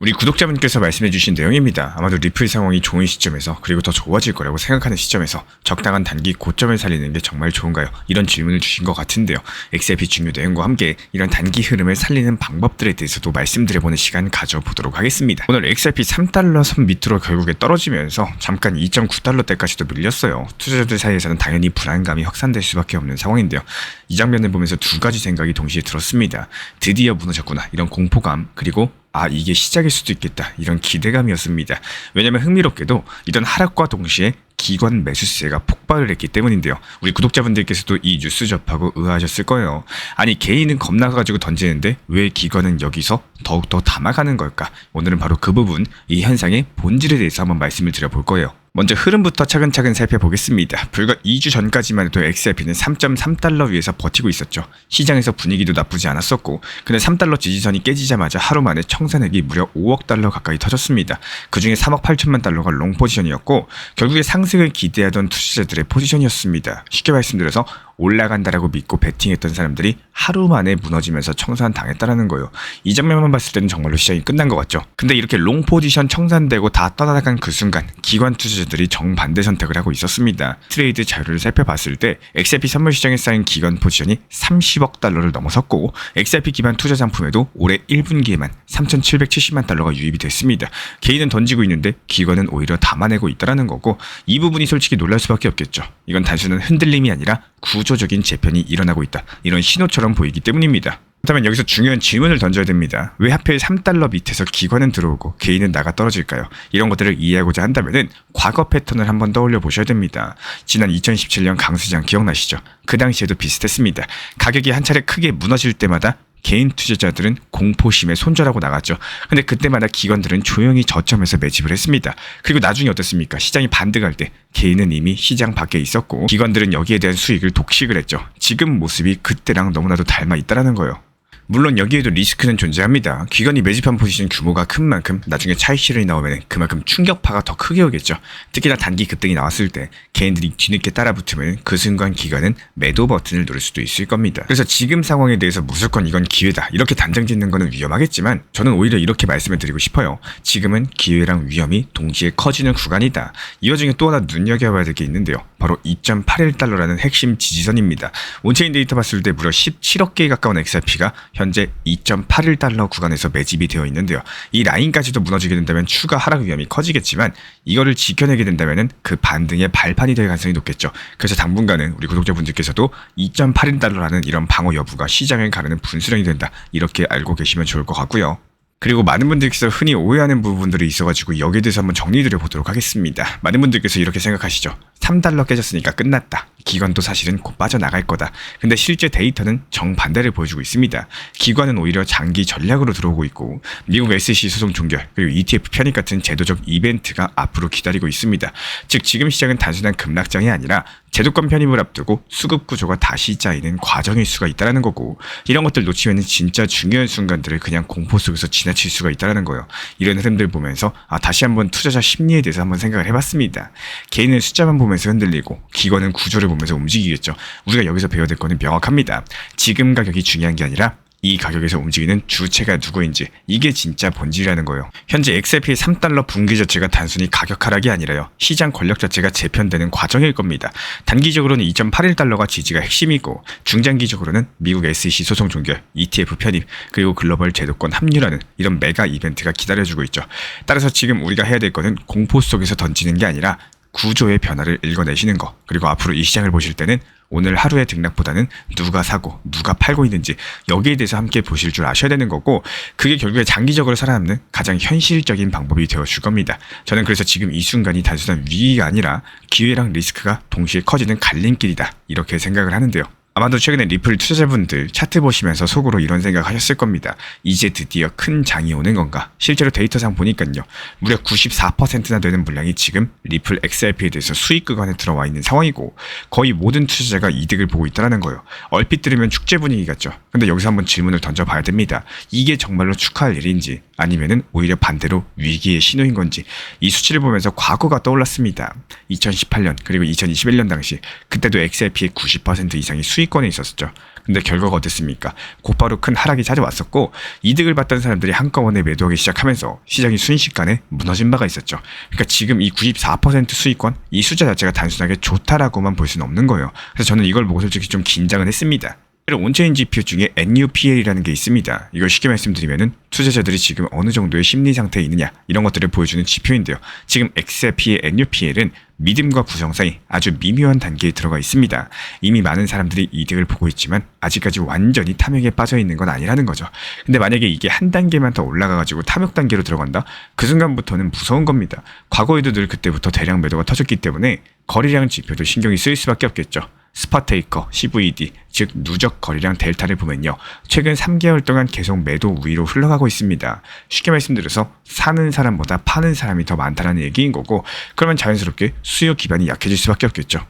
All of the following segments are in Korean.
우리 구독자분께서 말씀해주신 내용입니다. 아마도 리플 상황이 좋은 시점에서 그리고 더 좋아질 거라고 생각하는 시점에서 적당한 단기 고점을 살리는 게 정말 좋은가요? 이런 질문을 주신 것 같은데요. XRP 중요 내용과 함께 이런 단기 흐름을 살리는 방법들에 대해서도 말씀드려보는 시간 가져보도록 하겠습니다. 오늘 XRP 3달러 선 밑으로 결국에 떨어지면서 잠깐 2.9달러대까지도 밀렸어요. 투자자들 사이에서는 당연히 불안감이 확산될 수밖에 없는 상황인데요. 이 장면을 보면서 두 가지 생각이 동시에 들었습니다. 드디어 무너졌구나 이런 공포감, 그리고 이게 시작일 수도 있겠다 이런 기대감이었습니다. 왜냐면 흥미롭게도 이런 하락과 동시에 기관 매수세가 폭발을 했기 때문인데요. 우리 구독자분들께서도 이 뉴스 접하고 의아하셨을 거예요. 아니 개인은 겁나가지고 던지는데 왜 기관은 여기서 더욱더 담아가는 걸까? 오늘은 바로 그 부분, 이 현상의 본질에 대해서 한번 말씀을 드려볼 거예요. 먼저 흐름부터 차근차근 살펴보겠습니다. 불과 2주 전까지만 해도 XRP는 3.3달러 위에서 버티고 있었죠. 시장에서 분위기도 나쁘지 않았었고, 근데 3달러 지지선이 깨지자마자 하루 만에 청산액이 무려 5억 달러 가까이 터졌습니다. 그 중에 3억 8천만 달러가 롱 포지션이었고, 결국에 상승을 기대하던 투자자들의 포지션이었습니다. 쉽게 말씀드려서 올라간다라고 믿고 베팅했던 사람들이 하루 만에 무너지면서 청산당했다라는 거예요. 이 장면만 봤을 때는 정말로 시장이 끝난 것 같죠. 근데 이렇게 롱 포지션 청산되고 다 떠나간 그 순간 기관 투자자들이 정반대 선택을 하고 있었습니다. 트레이드 자료를 살펴봤을 때 XRP 선물 시장에 쌓인 기관 포지션이 30억 달러를 넘어섰고, XRP 기반 투자 상품에도 올해 1분기에만 3,770만 달러가 유입이 됐습니다. 개인은 던지고 있는데 기관은 오히려 담아내고 있다라는 거고, 이 부분이 솔직히 놀랄 수밖에 없겠죠. 이건 단순한 흔들림이 아니라 구조적인 재편이 일어나고 있다, 이런 신호처럼 보이기 때문입니다. 그렇다면 여기서 중요한 질문을 던져야 됩니다. 왜 하필 3달러 밑에서 기관은 들어오고 개인은 나가 떨어질까요? 이런 것들을 이해하고자 한다면 과거 패턴을 한번 떠올려 보셔야 됩니다. 지난 2017년 강수장 기억나시죠? 그 당시에도 비슷했습니다. 가격이 한 차례 크게 무너질 때마다 개인 투자자들은 공포심에 손절하고 나갔죠. 근데 그때마다 기관들은 조용히 저점에서 매집을 했습니다. 그리고 나중에 어떻습니까? 시장이 반등할 때 개인은 이미 시장 밖에 있었고, 기관들은 여기에 대한 수익을 독식을 했죠. 지금 모습이 그때랑 너무나도 닮아 있다라는 거예요. 물론 여기에도 리스크는 존재합니다. 기관이 매집한 포지션 규모가 큰 만큼 나중에 차익 실현이 나오면 그만큼 충격파가 더 크게 오겠죠. 특히나 단기 급등이 나왔을 때 개인들이 뒤늦게 따라붙으면 그 순간 기관은 매도 버튼을 누를 수도 있을 겁니다. 그래서 지금 상황에 대해서 무조건 이건 기회다 이렇게 단정 짓는 거는 위험하겠지만, 저는 오히려 이렇게 말씀을 드리고 싶어요. 지금은 기회랑 위험이 동시에 커지는 구간이다. 이 와중에 또 하나 눈여겨봐야 될 게 있는데요. 바로 2.81달러라는 핵심 지지선입니다. 온체인 데이터 봤을 때 무려 17억 개에 가까운 XRP가 현재 2.81달러 구간에서 매집이 되어 있는데요. 이 라인까지도 무너지게 된다면 추가 하락 위험이 커지겠지만, 이거를 지켜내게 된다면 그 반등의 발판이 될 가능성이 높겠죠. 그래서 당분간은 우리 구독자분들께서도 2.81달러라는 이런 방어 여부가 시장을 가르는 분수령이 된다, 이렇게 알고 계시면 좋을 것 같고요. 그리고 많은 분들께서 흔히 오해하는 부분들이 있어가지고 여기에 대해서 한번 정리드려 보도록 하겠습니다. 많은 분들께서 이렇게 생각하시죠. 3달러 깨졌으니까 끝났다. 기관도 사실은 곧 빠져나갈 거다. 근데 실제 데이터는 정반대를 보여주고 있습니다. 기관은 오히려 장기 전략으로 들어오고 있고, 미국 SEC 소송 종결, 그리고 ETF 편입 같은 제도적 이벤트가 앞으로 기다리고 있습니다. 즉 지금 시장은 단순한 급락장이 아니라 제도권 편입을 앞두고 수급 구조가 다시 짜이는 과정일 수가 있다는 거고, 이런 것들 놓치면 진짜 중요한 순간들을 그냥 공포 속에서 지나칠 수가 있다는 거예요. 이런 흐름들 보면서 다시 한번 투자자 심리에 대해서 한번 생각을 해봤습니다. 개인은 숫자만 보면서 흔들리고 기관은 구조를 보면서 움직이겠죠. 우리가 여기서 배워야 될 거는 명확합니다. 지금 가격이 중요한 게 아니라 이 가격에서 움직이는 주체가 누구인지, 이게 진짜 본질이라는 거예요. 현재 XRP의 3달러 분기 자체가 단순히 가격 하락이 아니라요, 시장 권력 자체가 재편되는 과정일 겁니다. 단기적으로는 2.81달러가 지지가 핵심이고, 중장기적으로는 미국 SEC 소송 종결, ETF 편입, 그리고 글로벌 제도권 합류라는 이런 메가 이벤트가 기다려주고 있죠. 따라서 지금 우리가 해야 될 거는 공포 속에서 던지는 게 아니라 구조의 변화를 읽어내시는 거, 그리고 앞으로 이 시장을 보실 때는 오늘 하루의 등락보다는 누가 사고 누가 팔고 있는지 여기에 대해서 함께 보실 줄 아셔야 되는 거고, 그게 결국에 장기적으로 살아남는 가장 현실적인 방법이 되어줄 겁니다. 저는 그래서 지금 이 순간이 단순한 위기가 아니라 기회랑 리스크가 동시에 커지는 갈림길이다, 이렇게 생각을 하는데요. 아마도 최근에 리플 투자자분들 차트 보시면서 속으로 이런 생각 하셨을 겁니다. 이제 드디어 큰 장이 오는 건가? 실제로 데이터상 보니까요, 무려 94%나 되는 물량이 지금 리플 XRP에 대해서 수익 구간에 들어와 있는 상황이고, 거의 모든 투자자가 이득을 보고 있다는 거예요. 얼핏 들으면 축제 분위기 같죠? 근데 여기서 한번 질문을 던져봐야 됩니다. 이게 정말로 축하할 일인지, 아니면은 오히려 반대로 위기의 신호인 건지 이 수치를 보면서 과거가 떠올랐습니다. 2018년 그리고 2021년 당시 그때도 XRP의 90% 이상이 수익권에 있었죠. 근데 결과가 어땠습니까? 곧바로 큰 하락이 찾아왔었고 이득을 봤던 사람들이 한꺼번에 매도하기 시작하면서 시장이 순식간에 무너진 바가 있었죠. 그러니까 지금 이 94% 수익권 이 숫자 자체가 단순하게 좋다라고만 볼 수는 없는 거예요. 그래서 저는 이걸 보고 솔직히 좀 긴장을 했습니다. 온체인 지표 중에 NUPL이라는 게 있습니다. 이걸 쉽게 말씀드리면은 투자자들이 지금 어느 정도의 심리 상태에 있느냐 이런 것들을 보여주는 지표인데요. 지금 XRP의 NUPL은 믿음과 부정 사이 아주 미묘한 단계에 들어가 있습니다. 이미 많은 사람들이 이득을 보고 있지만 아직까지 완전히 탐욕에 빠져 있는 건 아니라는 거죠. 근데 만약에 이게 한 단계만 더 올라가가지고 탐욕 단계로 들어간다? 그 순간부터는 무서운 겁니다. 과거에도 늘 그때부터 대량 매도가 터졌기 때문에 거래량 지표도 신경이 쓰일 수밖에 없겠죠. 스팟테이커, CVD, 즉 누적 거래량 델타를 보면요. 최근 3개월 동안 계속 매도 우위로 흘러가고 있습니다. 쉽게 말씀드려서 사는 사람보다 파는 사람이 더 많다는 얘기인 거고 그러면 자연스럽게 수요 기반이 약해질 수밖에 없겠죠.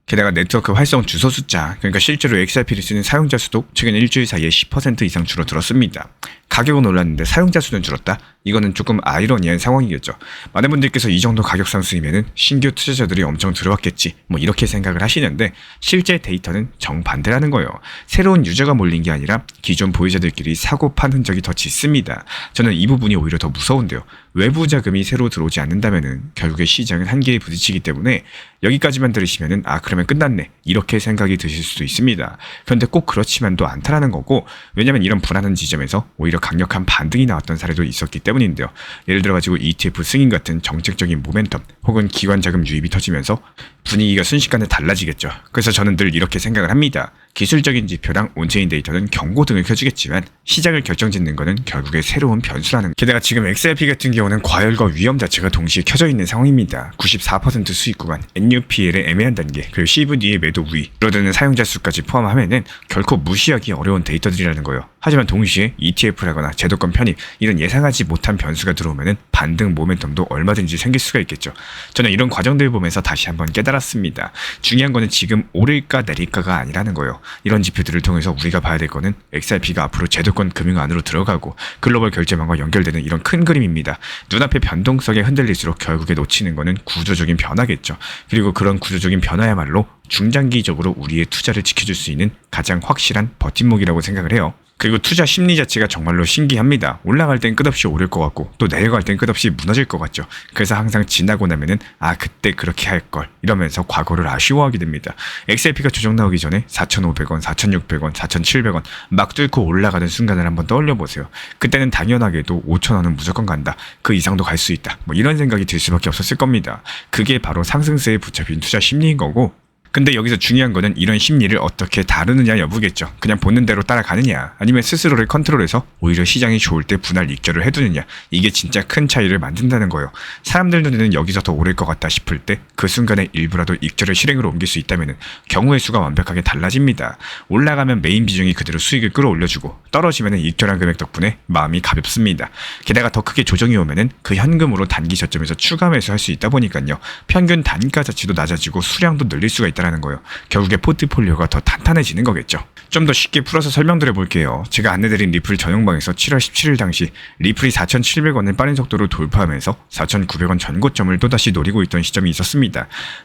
게다가 네트워크 활성 주소 숫자, 그러니까 실제로 XRP를 쓰는 사용자 수도 최근 일주일 사이에 10% 이상 줄어들었습니다. 가격은 올랐는데 사용자 수는 줄었다? 이거는 조금 아이러니한 상황이겠죠. 많은 분들께서 이 정도 가격 상승이면은 신규 투자자들이 엄청 들어왔겠지 뭐 이렇게 생각을 하시는데 실제 데이터는 정반대라는 거예요. 새로운 유저가 몰린 게 아니라 기존 보유자들끼리 사고 판 흔적이 더 짙습니다. 저는 이 부분이 오히려 더 무서운데요. 외부 자금이 새로 들어오지 않는다면은 결국에 시장은 한계에 부딪히기 때문에 여기까지만 들으시면은 아 그러면 끝났네 이렇게 생각이 드실 수도 있습니다. 그런데 꼭 그렇지만도 않다라는 거고 왜냐면 이런 불안한 지점에서 오히려 강력한 반등이 나왔던 사례도 있었기 때문인데요. 예를 들어가지고 ETF 승인 같은 정책적인 모멘텀 혹은 기관 자금 유입이 터지면서 분위기가 순식간에 달라지겠죠. 그래서 저는 늘 이렇게 생각을 합니다. 기술적인 지표랑 온체인 데이터는 경고등을 켜주겠지만 시장을 결정짓는 것은 결국에 새로운 변수라는 게다가 지금 XRP 같은 경우는 과열과 위험 자체가 동시에 켜져 있는 상황입니다. 94% 수익 구간, NUPL의 애매한 단계, 그리고 CVD의 매도 우위, 줄어드는 사용자 수까지 포함하면은 결코 무시하기 어려운 데이터들이라는 거예요. 하지만 동시에 ETF라거나 제도권 편입 이런 예상하지 못한 변수가 들어오면은 반등 모멘텀도 얼마든지 생길 수가 있겠죠. 저는 이런 과정들을 보면서 다시 한번 깨달았습니다. 중요한 거는 지금 오를까 내릴까가 아니라는 거예요. 이런 지표들을 통해서 우리가 봐야 될 거는 XRP가 앞으로 제도권 금융 안으로 들어가고 글로벌 결제망과 연결되는 이런 큰 그림입니다. 눈앞의 변동성에 흔들릴수록 결국에 놓치는 거는 구조적인 변화겠죠. 그리고 그런 구조적인 변화야말로 중장기적으로 우리의 투자를 지켜줄 수 있는 가장 확실한 버팀목이라고 생각을 해요. 그리고 투자 심리 자체가 정말로 신기합니다. 올라갈 땐 끝없이 오를 것 같고 또 내려갈 땐 끝없이 무너질 것 같죠. 그래서 항상 지나고 나면은 아 그때 그렇게 할 걸 이러면서 과거를 아쉬워하게 됩니다. XRP가 조정 나오기 전에 4,500원, 4,600원, 4,700원 막 뚫고 올라가는 순간을 한번 떠올려 보세요. 그때는 당연하게도 5,000원은 무조건 간다. 그 이상도 갈 수 있다. 뭐 이런 생각이 들 수밖에 없었을 겁니다. 그게 바로 상승세에 붙잡힌 투자 심리인 거고 근데 여기서 중요한 거는 이런 심리를 어떻게 다루느냐 여부겠죠. 그냥 보는 대로 따라가느냐 아니면 스스로를 컨트롤해서 오히려 시장이 좋을 때 분할 익절을 해두느냐 이게 진짜 큰 차이를 만든다는 거예요. 사람들 눈에는 여기서 더 오를 것 같다 싶을 때 그 순간에 일부라도 익절을 실행으로 옮길 수 있다면 경우의 수가 완벽하게 달라집니다. 올라가면 메인 비중이 그대로 수익을 끌어올려주고 떨어지면 익절한 금액 덕분에 마음이 가볍습니다. 게다가 더 크게 조정이 오면은 그 현금으로 단기 저점에서 추가 매수할 수 있다 보니까요. 평균 단가 자체도 낮아지고 수량도 늘릴 수가 있다는 거예요. 결국에 포트폴리오가 더 탄탄해지는 거겠죠. 좀 더 쉽게 풀어서 설명드려 볼게요. 제가 안내드린 리플 전용방에서 7월 17일 당시 리플이 4,700원을 빠른 속도로 돌파하면서 4,900원 전고점을 또다시 노리고 있던 시점이 있었습니다.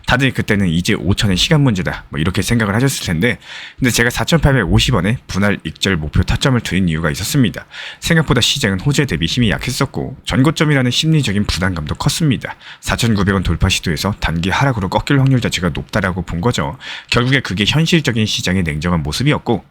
다들 그때는 이제 5,000의 시간 문제다 뭐 이렇게 생각을 하셨을 텐데 근데 제가 4,850원에 분할 익절 목표 타점을 드린 이유가 있었습니다. 생각보다 시장은 호재 대비 힘이 약했었고 전고점이라는 심리적인 부담감도 컸습니다. 4,900원 돌파 시도에서 단기 하락으로 꺾일 확률 자체가 높다라고 본 거죠. 결국에 그게 현실적인 시장의 냉정한 모습이었고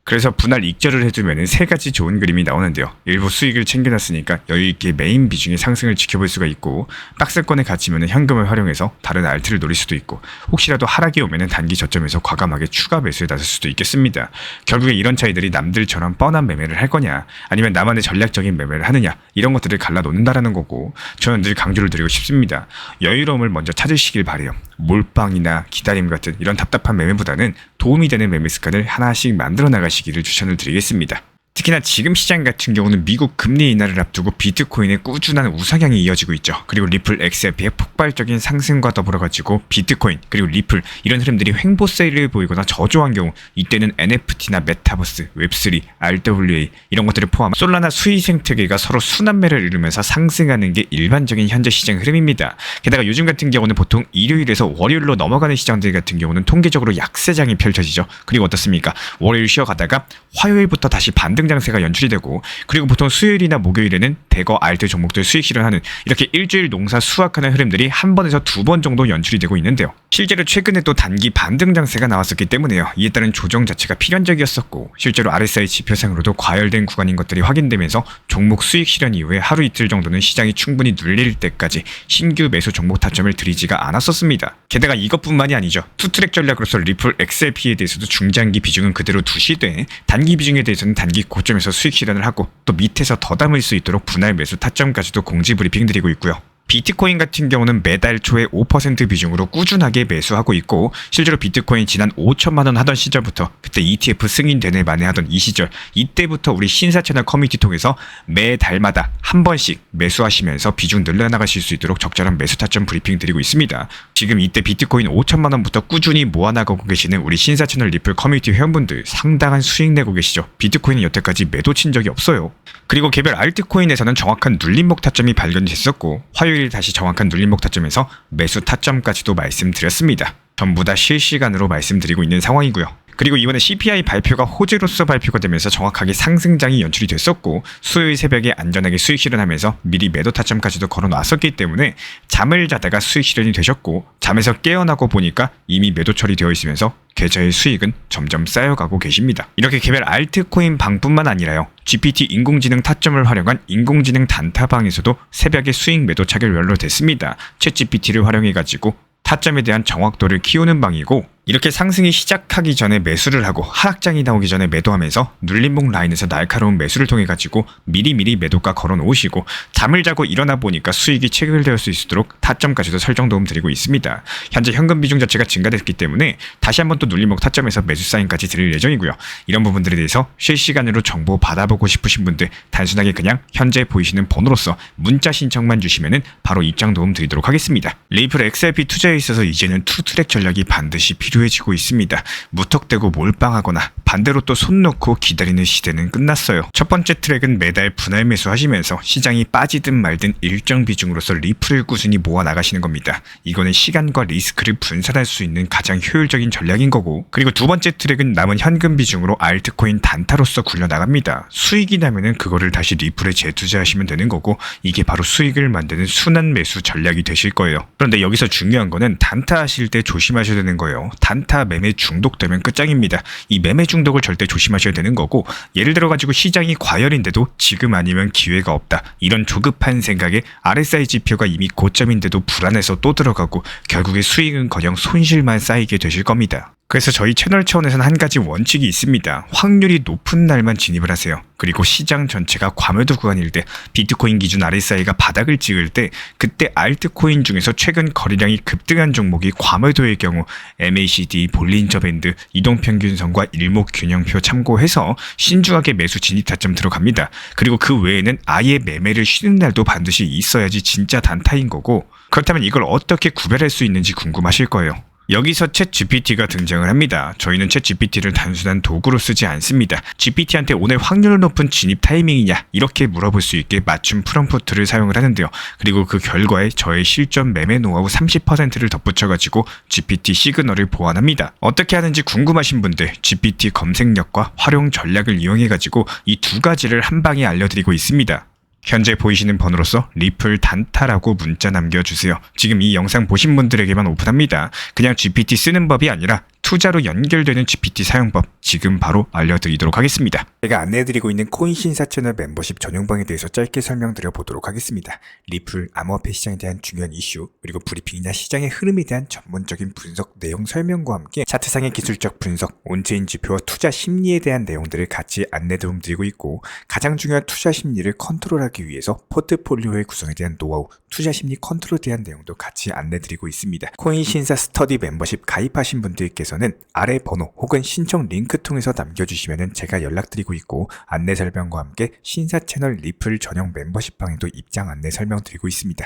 그래서 분할 익절을 해두면 세 가지 좋은 그림이 나오는데요. 일부 수익을 챙겨놨으니까 여유있게 메인 비중의 상승을 지켜볼 수가 있고 박스권에 갇히면 현금을 활용해서 다른 알트를 노릴 수도 있고 혹시라도 하락이 오면 단기 저점에서 과감하게 추가 매수에 나설 수도 있겠습니다. 결국에 이런 차이들이 남들처럼 뻔한 매매를 할 거냐 아니면 나만의 전략적인 매매를 하느냐 이런 것들을 갈라놓는다라는 거고 저는 늘 강조를 드리고 싶습니다. 여유로움을 먼저 찾으시길 바래요. 몰빵이나 기다림 같은 이런 답답한 매매보다는 도움이 되는 매매 습관을 하나씩 만들어 나가시기를 추천을 드리겠습니다. 특히나 지금 시장 같은 경우는 미국 금리 인하를 앞두고 비트코인의 꾸준한 우상향이 이어지고 있죠. 그리고 리플 XRP의 폭발적인 상승과 더불어가지고 비트코인 그리고 리플 이런 흐름들이 횡보세를 보이거나 저조한 경우 이때는 NFT나 메타버스, 웹3, RWA 이런 것들을 포함한 솔라나 수익 생태계가 서로 순환매를 이루면서 상승하는 게 일반적인 현재 시장 흐름입니다. 게다가 요즘 같은 경우는 보통 일요일에서 월요일로 넘어가는 시장들 같은 경우는 통계적으로 약세장이 펼쳐지죠. 그리고 어떻습니까? 월요일 쉬어가다가 화요일부터 다시 반등 장세가 연출이 되고 그리고 보통 수요일이나 목요일에는 대거 알트 종목들 수익 실현하는 이렇게 일주일 농사 수확하는 흐름들이 한 번에서 두 번 정도 연출이 되고 있는데요. 실제로 최근에 또 단기 반등 장세가 나왔었기 때문에요. 이에 따른 조정 자체가 필연적이었었고 실제로 RSI 지표상으로도 과열된 구간인 것들이 확인되면서 종목 수익 실현 이후에 하루 이틀 정도는 시장이 충분히 눌릴 때까지 신규 매수 종목 타점을 들이지가 않았었습니다. 게다가 이것뿐만이 아니죠. 투트랙 전략으로서 리플 XRP에 대해서도 중장기 비중은 그대로 두시되 단기 비중에 대해서는 단기 고점에서 수익 실현을 하고 또 밑에서 더 담을 수 있도록 분할 매수 타점까지도 공지 브리핑 드리고 있고요. 비트코인 같은 경우는 매달 초에 5% 비중으로 꾸준하게 매수하고 있고 실제로 비트코인 지난 5천만원 하던 시절부터 그때 ETF 승인되네 만에 하던 이 시절 이때부터 우리 신사 채널 커뮤니티 통해서 매달마다 한 번씩 매수하시면서 비중 늘려나가실 수 있도록 적절한 매수 타점 브리핑 드리고 있습니다. 지금 이때 비트코인 5천만원부터 꾸준히 모아나가고 계시는 우리 신사 채널 리플 커뮤니티 회원분들 상당한 수익 내고 계시죠. 비트코인은 여태까지 매도 친 적이 없어요. 그리고 개별 알트코인에서는 정확한 눌림목 타점이 발견됐었고 화요일 다시 정확한 눌림목 타점에서 매수 타점까지도 말씀드렸습니다. 전부 다 실시간으로 말씀드리고 있는 상황이고요. 그리고 이번에 CPI 발표가 호재로서 발표가 되면서 정확하게 상승장이 연출이 됐었고 수요일 새벽에 안전하게 수익 실현하면서 미리 매도 타점까지도 걸어놨었기 때문에 잠을 자다가 수익 실현이 되셨고 잠에서 깨어나고 보니까 이미 매도 처리되어 있으면서 계좌의 수익은 점점 쌓여가고 계십니다. 이렇게 개별 알트코인 방뿐만 아니라요. GPT 인공지능 타점을 활용한 인공지능 단타방에서도 새벽에 수익 매도 차결 완료됐습니다. 챗GPT를 활용해가지고 타점에 대한 정확도를 키우는 방이고 이렇게 상승이 시작하기 전에 매수를 하고 하락장이 나오기 전에 매도하면서 눌림목 라인에서 날카로운 매수를 통해 가지고 미리미리 매도가 걸어 놓으시고 잠을 자고 일어나 보니까 수익이 체결될 수 있도록 타점까지도 설정 도움 드리고 있습니다. 현재 현금 비중 자체가 증가됐기 때문에 다시 한번 또 눌림목 타점에서 매수 사인까지 드릴 예정이고요. 이런 부분들에 대해서 실시간으로 정보 받아보고 싶으신 분들 단순하게 그냥 현재 보이시는 번호로서 문자 신청만 주시면은 바로 입장 도움 드리도록 하겠습니다. 리플 XRP 투자에 있어서 이제는 투트랙 전략이 반드시 필요해지고 있습니다. 무턱대고 몰빵하거나 반대로 또 손 놓고 기다리는 시대는 끝났어요. 첫 번째 트랙은 매달 분할 매수하시면서 시장이 빠지든 말든 일정 비중으로서 리플을 꾸준히 모아 나가시는 겁니다. 이거는 시간과 리스크를 분산할 수 있는 가장 효율적인 전략인 거고 그리고 두 번째 트랙은 남은 현금 비중으로 알트코인 단타로서 굴려나갑니다. 수익이 나면은 그거를 다시 리플에 재투자하시면 되는 거고 이게 바로 수익을 만드는 순환 매수 전략이 되실 거예요. 그런데 여기서 중요한 거는 단타 하실 때 조심하셔야 되는 거예요. 단타 매매 중독되면 끝장입니다. 이 매매 중독을 절대 조심하셔야 되는 거고 예를 들어 가지고 시장이 과열인데도 지금 아니면 기회가 없다. 이런 조급한 생각에 RSI 지표가 이미 고점인데도 불안해서 또 들어가고 결국에 수익은커녕 손실만 쌓이게 되실 겁니다. 그래서 저희 채널 차원에서는 한 가지 원칙이 있습니다. 확률이 높은 날만 진입을 하세요. 그리고 시장 전체가 과매도 구간일 때 비트코인 기준 RSI가 바닥을 찍을 때 그때 알트코인 중에서 최근 거래량이 급등한 종목이 과매도의 경우 MACD, 볼린저 밴드, 이동평균선과 일목균형표 참고해서 신중하게 매수 진입 타점 들어갑니다. 그리고 그 외에는 아예 매매를 쉬는 날도 반드시 있어야지 진짜 단타인 거고 그렇다면 이걸 어떻게 구별할 수 있는지 궁금하실 거예요. 여기서 챗GPT가 등장을 합니다. 저희는 챗GPT를 단순한 도구로 쓰지 않습니다. GPT한테 오늘 확률 높은 진입 타이밍이냐 이렇게 물어볼 수 있게 맞춤 프롬프트를 사용을 하는데요. 그리고 그 결과에 저의 실전 매매 노하우 30%를 덧붙여가지고 GPT 시그널을 보완합니다. 어떻게 하는지 궁금하신 분들 GPT 검색력과 활용 전략을 이용해가지고 이 두 가지를 한 방에 알려드리고 있습니다. 현재 보이시는 번호로서 리플 단타라고 문자 남겨주세요. 지금 이 영상 보신 분들에게만 오픈합니다. 그냥 GPT 쓰는 법이 아니라 투자로 연결되는 GPT 사용법 지금 바로 알려드리도록 하겠습니다. 제가 안내해드리고 있는 코인 신사 채널 멤버십 전용방에 대해서 짧게 설명드려 보도록 하겠습니다. 리플, 암호화폐 시장에 대한 중요한 이슈, 그리고 브리핑이나 시장의 흐름에 대한 전문적인 분석 내용 설명과 함께 차트상의 기술적 분석, 온체인 지표와 투자 심리에 대한 내용들을 같이 안내 도움 드리고 있고 가장 중요한 투자 심리를 컨트롤하기 위해서 포트폴리오의 구성에 대한 노하우, 투자 심리 컨트롤에 대한 내용도 같이 안내 드리고 있습니다. 코인 신사 스터디 멤버십 가입하신 분들께서는 관련해서는 아래 번호 혹은 신청 링크 통해서 남겨주시면 제가 연락드리고 있고, 안내 설명과 함께 신사 채널 리플 전용 멤버십방에도 입장 안내 설명드리고 있습니다.